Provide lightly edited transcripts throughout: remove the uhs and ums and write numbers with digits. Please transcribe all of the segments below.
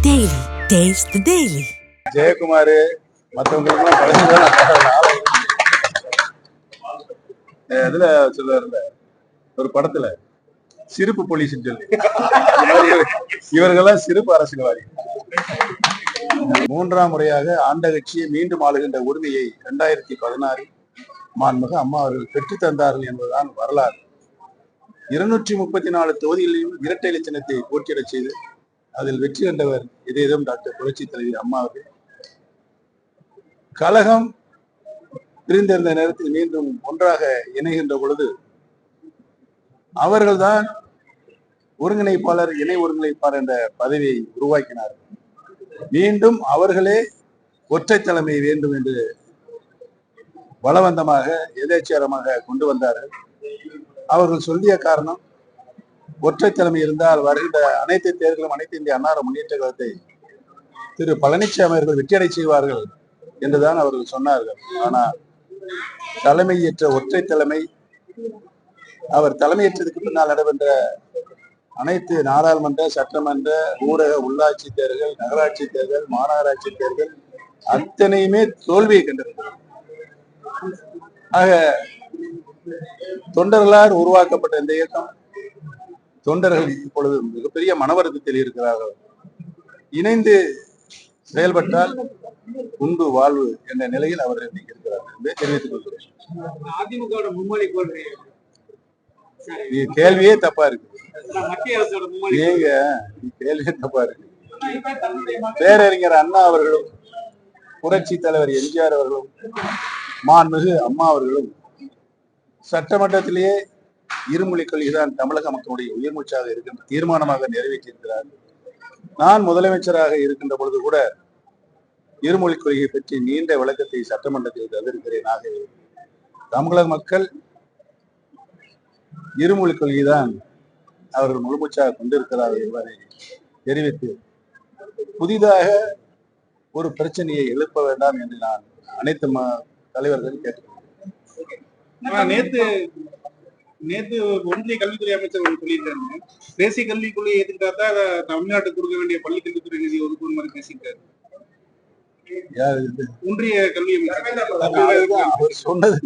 Daily. Taste the Daily. Jayakumar மற்றவங்களுக்குலாம் இதுல சொல்லுவார்ல ஒரு படத்துல சிரிப்பு போலீஸ்ன்னு சொல்லி இவர்களெல்லாம் சிரிப்பு அரசியல்வாதி. மூன்றாம் முறையாக ஆண்ட கட்சியை மீண்டும் ஆளுகின்ற உரிமையை 2016 மாண்புமிகு அம்மா அவர்கள் பெற்றுத் தந்தார்கள் என்பதுதான் வரலாறு. 234 தொகுதிகளிலும் இரட்டை இலை சின்னத்தை போட்டியிடச் செய்து அதில் வெற்றி கண்டவர் இதேதும் டாக்டர் புரட்சி தலைவி அம்மா அவர்கள். கழகம் பிரிந்திருந்த நேரத்தில் மீண்டும் ஒன்றாக இணைகின்ற பொழுது அவர்கள்தான் ஒருங்கிணைப்பாளர், இணை ஒருங்கிணைப்பாளர் என்ற பதவியை உருவாக்கினார். மீண்டும் அவர்களே ஒற்றை தலைமை வேண்டும் என்று பலவந்தமாக எதேச்சாரமாக கொண்டு வந்தார்கள். அவர்கள் சொல்லிய காரணம், ஒற்றை தலைமை இருந்தால் வருகின்ற அனைத்து தேர்தலும் அனைத்து இந்திய அன்னார முன்னேற்ற கழகத்தை திரு பழனிசாமி அவர்கள் வெற்றியடை செய்வார்கள் என்றுதான் அவர்கள் சொன்னார்கள். ஆனால் தலைமையேற்ற ஒற்றை தலைமை, அவர் தலைமையேற்றதுக்கு பின்னால் நடைபெற்ற அனைத்து நாடாளுமன்ற, சட்டமன்ற, ஊரக, உள்ளாட்சி தேர்தல், நகராட்சி தேர்தல், மாநகராட்சி தேர்தல் அத்தனையுமே தோல்வியை கண்டிருக்கிறது. ஆக தொண்டர்களால் உருவாக்கப்பட்ட இந்த இயக்கம், தொண்டர்கள் இப்பொழுது மிகப்பெரிய மனவருத்தத்தில் இருக்கிறார்கள். இணைந்து செயல்பட்டால் உண்டு வாழ்வு என்ற நிலையில் அவர்கள் இருக்கிறார்கள் என்று தெரிவித்துக் கொள்கிறேன். கேள்வியே தப்பா இருக்கு. கேள்வியே தப்பா இருக்கு. பேரறிஞர் அண்ணா அவர்களும் புரட்சி தலைவர் எம்ஜிஆர் அவர்களும் மாண்புமிகு அம்மா அவர்களும் சட்டமன்றத்திலேயே இருமொழி கொள்கைதான் தமிழக மக்களுடைய உயிர்மூச்சாக இருக்கின்ற தீர்மானமாக நிறைவேற்றியிருக்கிறார். நான் முதலமைச்சராக இருக்கின்ற பொழுது கூட இருமொழி கொள்கையை பற்றி நீண்ட விளக்கத்தை சட்டமன்றத்தில் தந்திருக்கிறேன். ஆகவே தமிழக மக்கள் இருமொழி கொள்கைதான் அவர்கள் முழுமூச்சாக கொண்டிருக்கிறார்கள் என்பதை தெரிவித்து புதிதாக ஒரு பிரச்சனையை எழுப்ப வேண்டாம் என்று நான் அனைத்து தலைவர்கள் கேட்டுக்கொண்டேன். நேற்று ஒன்றிய கல்வித்துறை அமைச்சர் சொல்லியிருக்காங்க, தேசிய கல்விக் கொள்கையை ஏற்றுக்கிட்டா தான் தமிழ்நாட்டுக்கு கொடுக்க வேண்டிய பள்ளி கல்வித்துறை நிதி ஒதுக்குவது மாதிரி பேசியிருக்காரு. ஒன்றிய கல்வி அமைச்சர் சொன்னது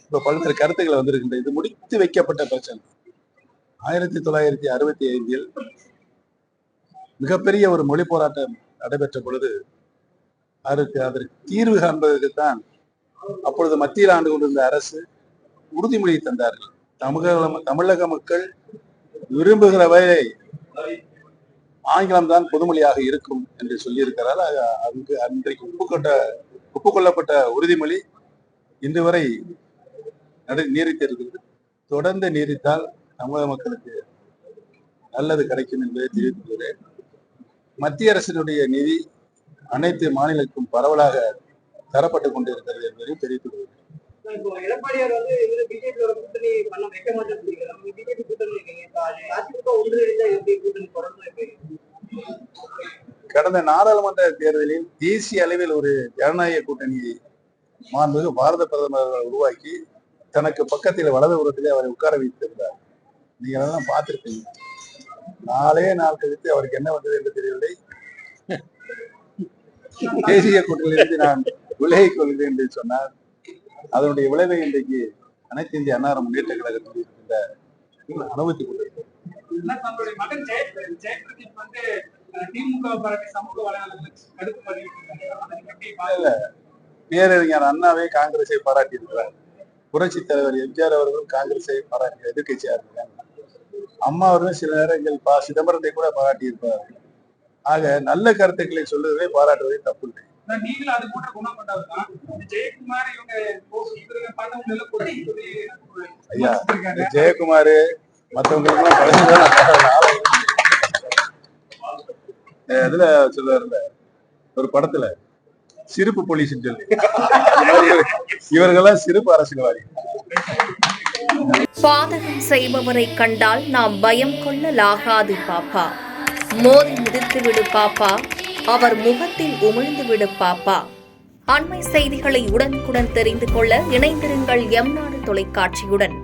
இப்ப பல்வேறு கருத்துக்களை வந்திருக்கின்ற இது முடித்து வைக்கப்பட்ட பிரச்சனை. 1965 மிகப்பெரிய ஒரு மொழி போராட்டம் நடைபெற்ற பொழுது அதற்கு தீர்வு காண்பதற்குத்தான் அப்பொழுது மத்தியில் ஆண்டு கொண்டிருந்த அரசு உறுதிமொழி தந்தார்கள். தமிழக மக்கள் விரும்புகிற வரை ஆங்கிலம் தான் பொதுமொழியாக இருக்கும் என்று சொல்லியிருக்கிறார். அங்கு அன்றைக்கு ஒப்புக்கொள்ளப்பட்ட உறுதிமொழி இன்று வரை நீடித்திருக்கிறது. தொடர்ந்து நீடித்தால் தமிழக மக்களுக்கு நல்லது கிடைக்கும் என்பதை தெரிவித்துள்ளேன். மத்திய அரசினுடைய நிதி அனைத்து மாநிலங்களுக்கும் பரவலாக தரப்பட்டுக் கொண்டிருக்கிறது என்பதை தெரிவித்துக் கொள்கிறேன். எடப்பாடியார் வந்து பிஜேபியோட கூட்டணி பண்ண வைக்க மாட்டேன்னு பிஜேபி கூட்டணி கடந்த நாடாளுமன்ற தேர்தலில் தேசிய அளவில் ஒரு ஜனநாயக கூட்டணியை மாண்புமிகு பாரத பிரதமர் உருவாக்கி தனக்கு பக்கத்தில் வலதுபுறத்திலே அவரை உட்கார வைத்திருந்தார். நீங்க அதெல்லாம் பார்த்திருப்பீங்க. நாள் கழித்து அவருக்கு என்ன வந்தது என்று தெரியவில்லை. தேசிய கூட்டணியிலிருந்து நான் விலகிக் கொள்கிறேன் என்று சொன்னார். அதனுடைய விளைவை இன்றைக்கு அனைத்து இந்திய அன்னார முன்னேற்ற கழகத்தில் இருக்கின்ற அனுபவித்துக் கொண்டிருக்கிறார். பேரறிஞர் அண்ணாவே காங்கிரஸை பாராட்டி இருக்கிறார். புரட்சி தலைவர் எம்ஜிஆர் அவர்களும் காங்கிரஸை பாராட்டி எதிர்கட்சியா இருக்கிறார். அம்மா அவர்களும் சில நேரங்கள் சிதம்பரத்தை கூட பாராட்டி இருப்பார்கள். ஆக நல்ல கருத்துக்களை சொல்லுவதை பாராட்டுவதை தப்பு இல்லை. ஐயா, ஜெயக்குமார் மற்றவங்களுக்குலாம் இதுல சொல்லுவார்ல ஒரு படத்துல சிரிப்பு போலீஸ்ன்னு சொல்லி இவர்களெல்லாம் சிரிப்பு அரசியல்வாதி. பாதகம் செய்பவரை கண்டால் நாம் பயம் கொள்ளலாகாது பாப்பா. மோதி மிதித்து விடு பாப்பா, அவர் முகத்தில் உமிழ்ந்து விடு பாப்பா. அண்மை செய்திகளை உடனுக்குடன் தெரிந்து கொள்ள இணைந்திருங்கள் எம் நாடு தொலைக்காட்சியுடன்.